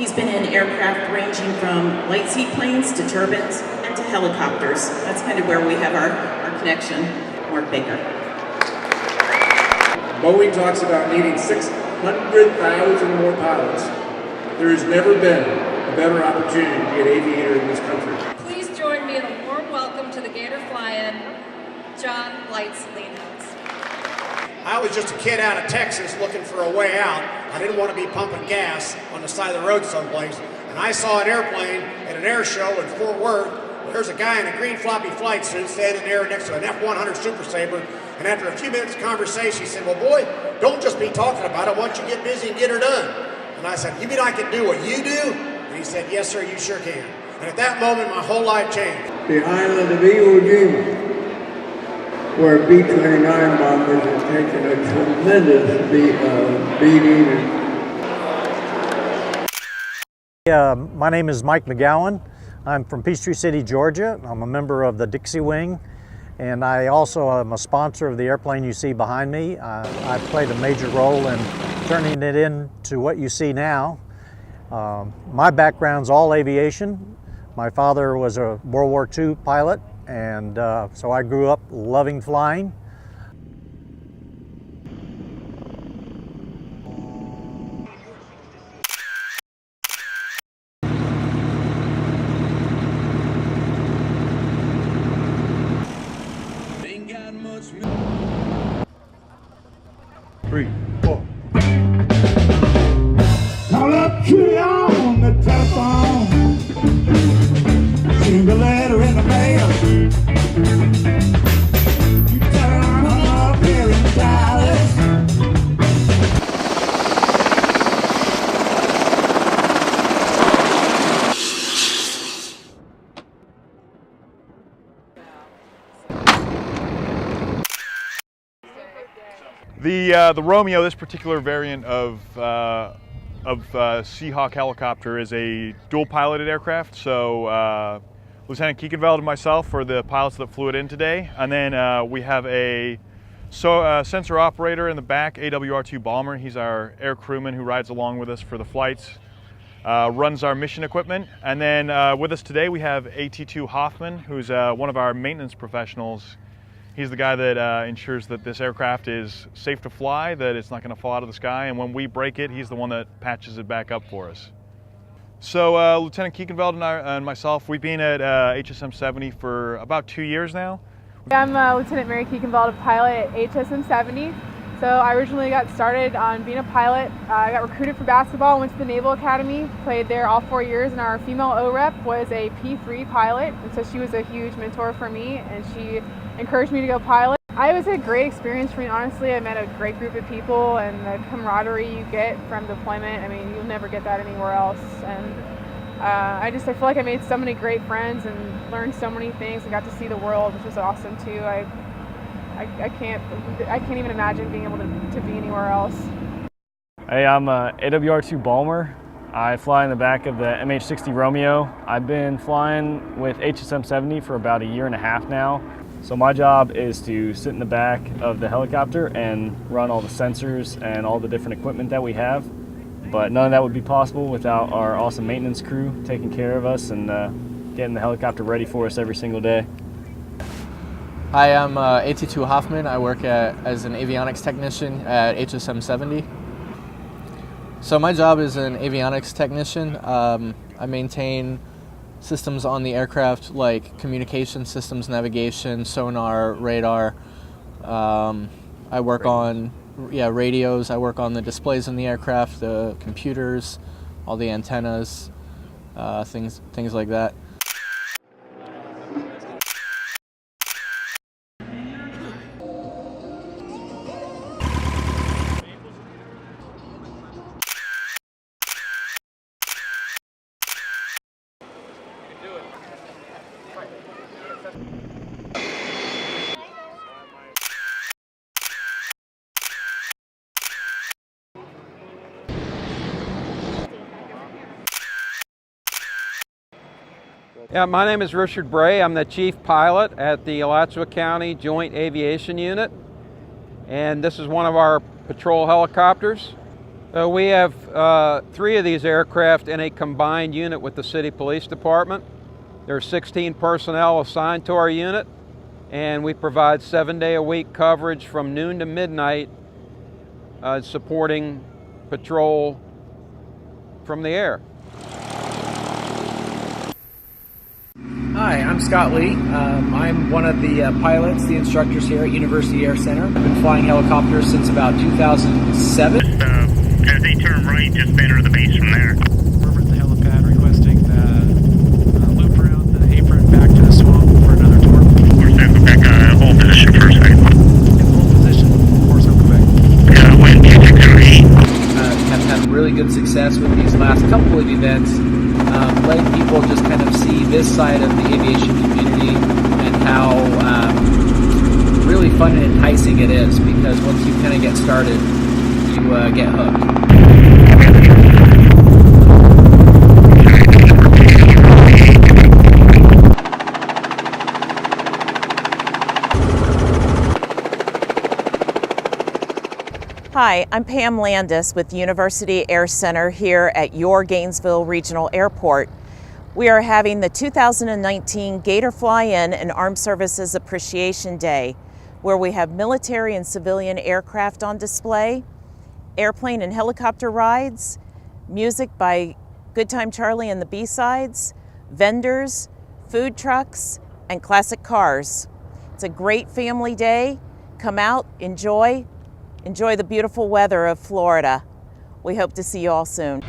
He's been in aircraft ranging from light seaplanes to turbines and to helicopters. That's kind of where we have our connection. Mark Baker. Boeing talks about needing 600,000 more pilots. There has never been a better opportunity to be an aviator in this country. Please join me in a warm welcome to the Gator Fly In, John Lights Lean. I was just a kid out of Texas looking for a way out. I didn't want to be pumping gas on the side of the road someplace. And I saw an airplane at an air show in Fort Worth. There's a guy in a green floppy flight suit standing there next to an F-100 Super Sabre. And after a few minutes of conversation, he said, well, boy, don't just be talking about it. Why don't you get busy and get her done? And I said, you mean I can do what you do? And he said, yes, sir, you sure can. And at that moment, my whole life changed. The island of Iwo Jima, where B-29 bombers have taken a tremendous beating. My name is Mike McGowan. I'm from Peachtree City, Georgia. I'm a member of the Dixie Wing, and I also am a sponsor of the airplane you see behind me. I played a major role in turning it into what you see now. My background's all aviation. My father was a World War II pilot, and so I grew up loving flying. Three, four. Call up Julie on the telephone. Send a letter in the mail. You tell her I'm up here in Dallas. The Romeo, this particular variant of Seahawk helicopter, is a dual piloted aircraft. So Lieutenant Keekenveld and myself are the pilots that flew it in today. And then we have a sensor operator in the back, AWR-2 Bomber. He's our air crewman who rides along with us for the flights, runs our mission equipment. And then with us today we have AT2 Hoffman, who's one of our maintenance professionals. He's the guy that ensures that this aircraft is safe to fly, that it's not going to fall out of the sky, and when we break it, he's the one that patches it back up for us. So Lieutenant Keekenveld and myself, we've been at HSM 70 for about 2 years now. I'm Lieutenant Mary Keekenveld, a pilot at HSM 70. So I originally got started on being a pilot. I got recruited for basketball, went to the Naval Academy, played there all 4 years, and our female OREP was a P3 pilot, and so she was a huge mentor for me, and she encouraged me to go pilot. It was a great experience for me, honestly. I met a great group of people, and the camaraderie you get from deployment, I mean, you'll never get that anywhere else. And I feel like I made so many great friends and learned so many things and got to see the world, which was awesome too. I can't even imagine being able to be anywhere else. Hey, I'm AWR-2 Bomber. I fly in the back of the MH-60 Romeo. I've been flying with HSM 70 for about 1.5 years now. So my job is to sit in the back of the helicopter and run all the sensors and all the different equipment that we have. But none of that would be possible without our awesome maintenance crew taking care of us and getting the helicopter ready for us every single day. Hi, I'm AT2 Hoffman. I work as an avionics technician at HSM 70. So my job is an avionics technician. I maintain systems on the aircraft like communication systems, navigation, sonar, radar. I work on radios. I work on the displays in the aircraft, the computers, all the antennas, things like that. Yeah, my name is Richard Bray. I'm the chief pilot at the Alachua County Joint Aviation Unit, and this is one of our patrol helicopters. We have 3 of these aircraft in a combined unit with the City Police Department. There are 16 personnel assigned to our unit, and we provide 7-day-a-week coverage from noon to midnight, supporting patrol from the air. Hi, I'm Scott Lee. I'm one of the pilots, the instructors here at University Air Center. I've been flying helicopters since about 2007. As they turn right, just enter the base from there. Over at the helipad, requesting the loop around the apron back to the swamp for another tour. Of course, Quebec, hold position for a second. Hold position, course on Quebec. Wind 2608. Have had really good success with these last couple of events, letting people just kind of see this side of the aviation community and how really fun and enticing it is, because once you kind of get started, you get hooked. Hi, I'm Pam Landis with University Air Center here at your Gainesville Regional Airport. We are having the 2019 Gator Fly In and Armed Services Appreciation Day, where we have military and civilian aircraft on display, airplane and helicopter rides, music by Good Time Charlie and the B-Sides, vendors, food trucks, and classic cars. It's a great family day. Come out, enjoy the beautiful weather of Florida. We hope to see you all soon.